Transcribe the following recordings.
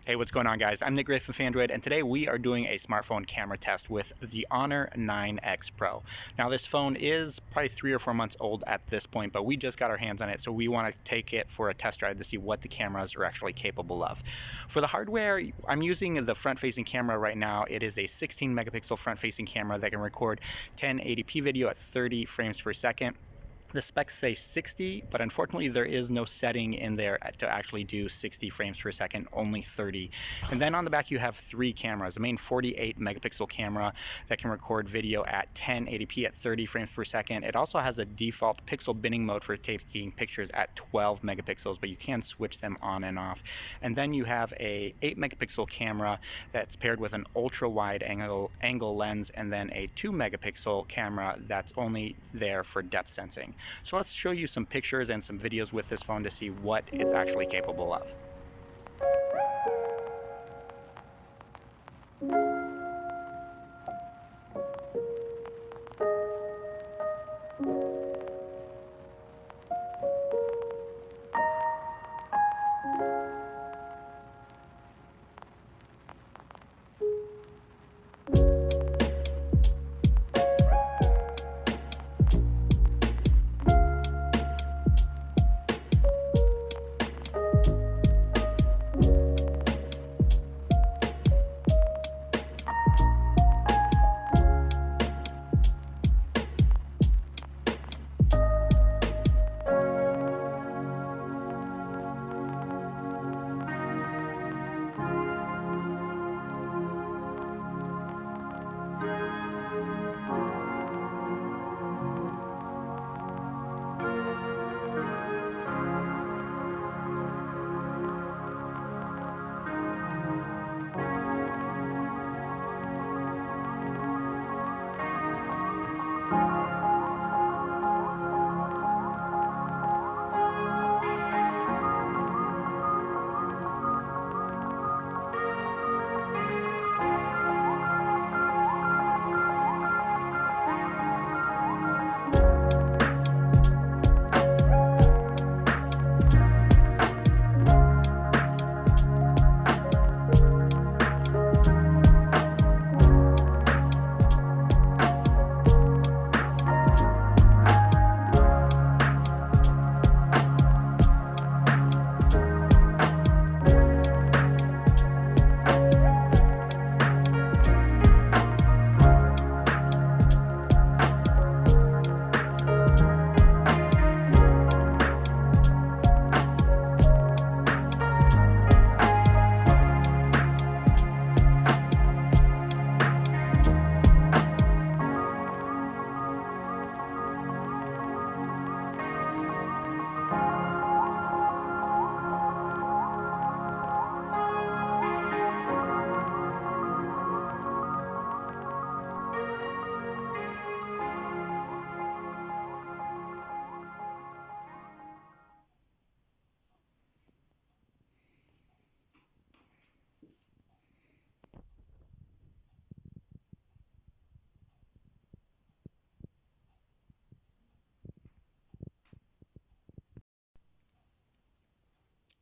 Hey, what's going on, guys? I'm Nick Gray from Phandroid, and today we are doing a smartphone camera test with the Honor 9X Pro. Now, this phone is probably 3 or 4 months old at this point, but we just got our hands on it, so we want to take it for a test drive to see what the cameras are actually capable of. For the hardware, I'm using the front-facing camera right now. It is a 16-megapixel front-facing camera that can record 1080p video at 30 frames per second. The specs say 60, but unfortunately there is no setting in there to actually do 60 frames per second, only 30. And then on the back you have 3 cameras. The main 48 megapixel camera that can record video at 1080p at 30 frames per second. It also has a default pixel binning mode for taking pictures at 12 megapixels, but you can switch them on and off. And then you have a 8 megapixel camera that's paired with an ultra wide angle lens, and then a 2 megapixel camera that's only there for depth sensing. So let's show you some pictures and some videos with this phone to see what it's actually capable of.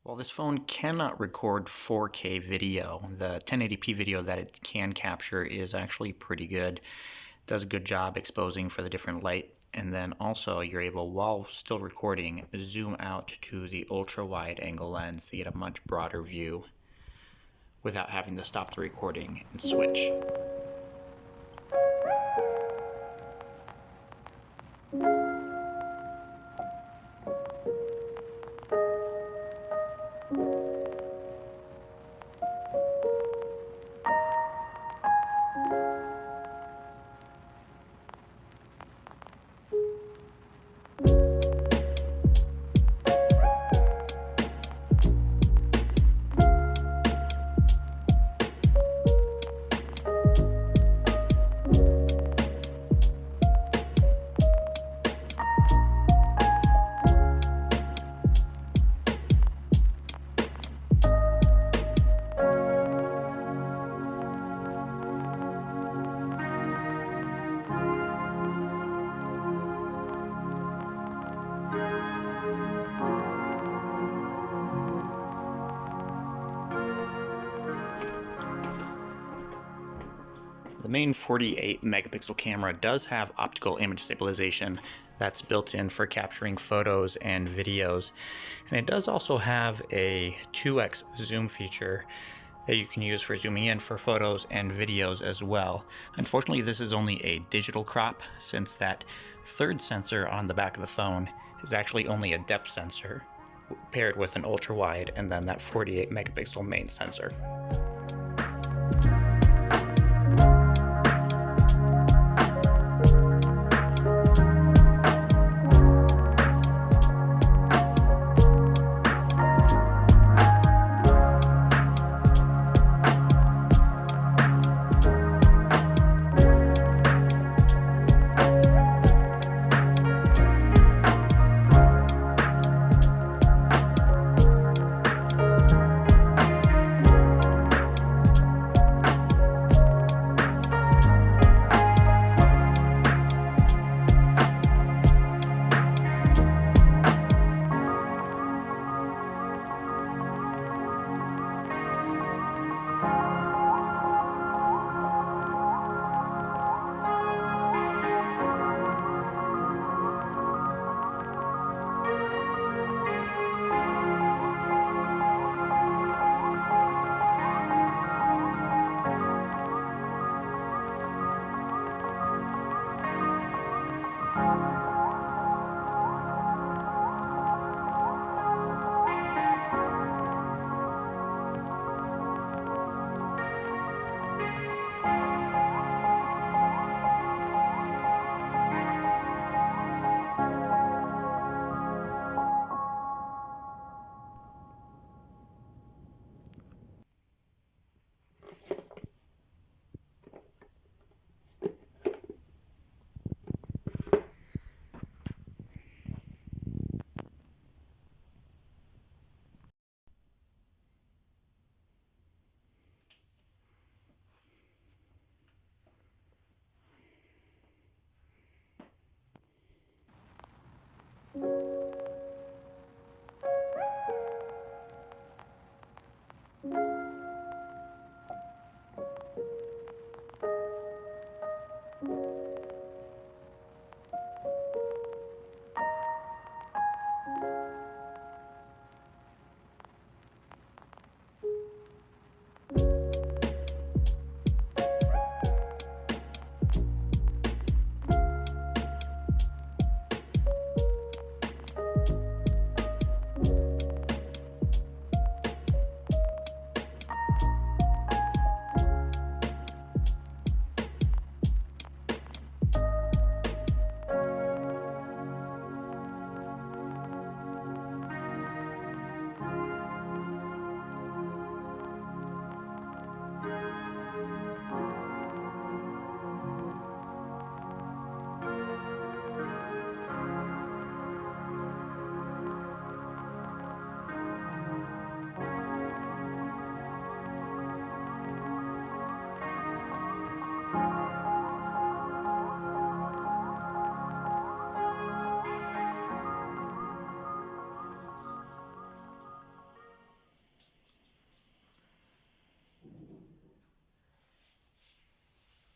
Well, this phone cannot record 4K video. The 1080p video that it can capture is actually pretty good. It does a good job exposing for the different light, and then also you're able, while still recording, zoom out to the ultra wide angle lens to get a much broader view without having to stop the recording and switch. The main 48 megapixel camera does have optical image stabilization that's built in for capturing photos and videos. And it does also have a 2x zoom feature that you can use for zooming in for photos and videos as well. Unfortunately, this is only a digital crop, since that third sensor on the back of the phone is actually only a depth sensor paired with an ultra wide and then that 48 megapixel main sensor.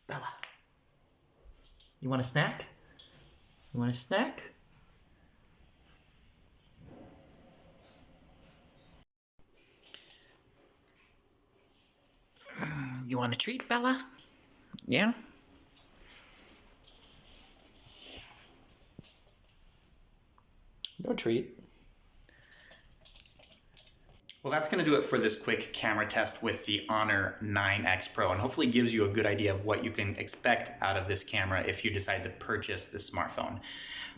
Bella, you want a snack? You want a snack? You want a treat, Bella? Yeah? No treat. Well, that's going to do it for this quick camera test with the Honor 9X Pro, and hopefully gives you a good idea of what you can expect out of this camera if you decide to purchase this smartphone.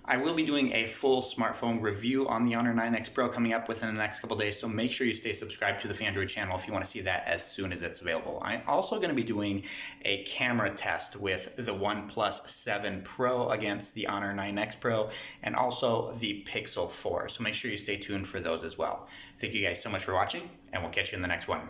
I will be doing a full smartphone review on the Honor 9X Pro coming up within the next couple days, so make sure you stay subscribed to the Phandroid channel if you want to see that as soon as it's available. I'm also going to be doing a camera test with the OnePlus 7 Pro against the Honor 9X Pro, and also the Pixel 4, so make sure you stay tuned for those as well. Thank you guys so much for watching, and we'll catch you in the next one.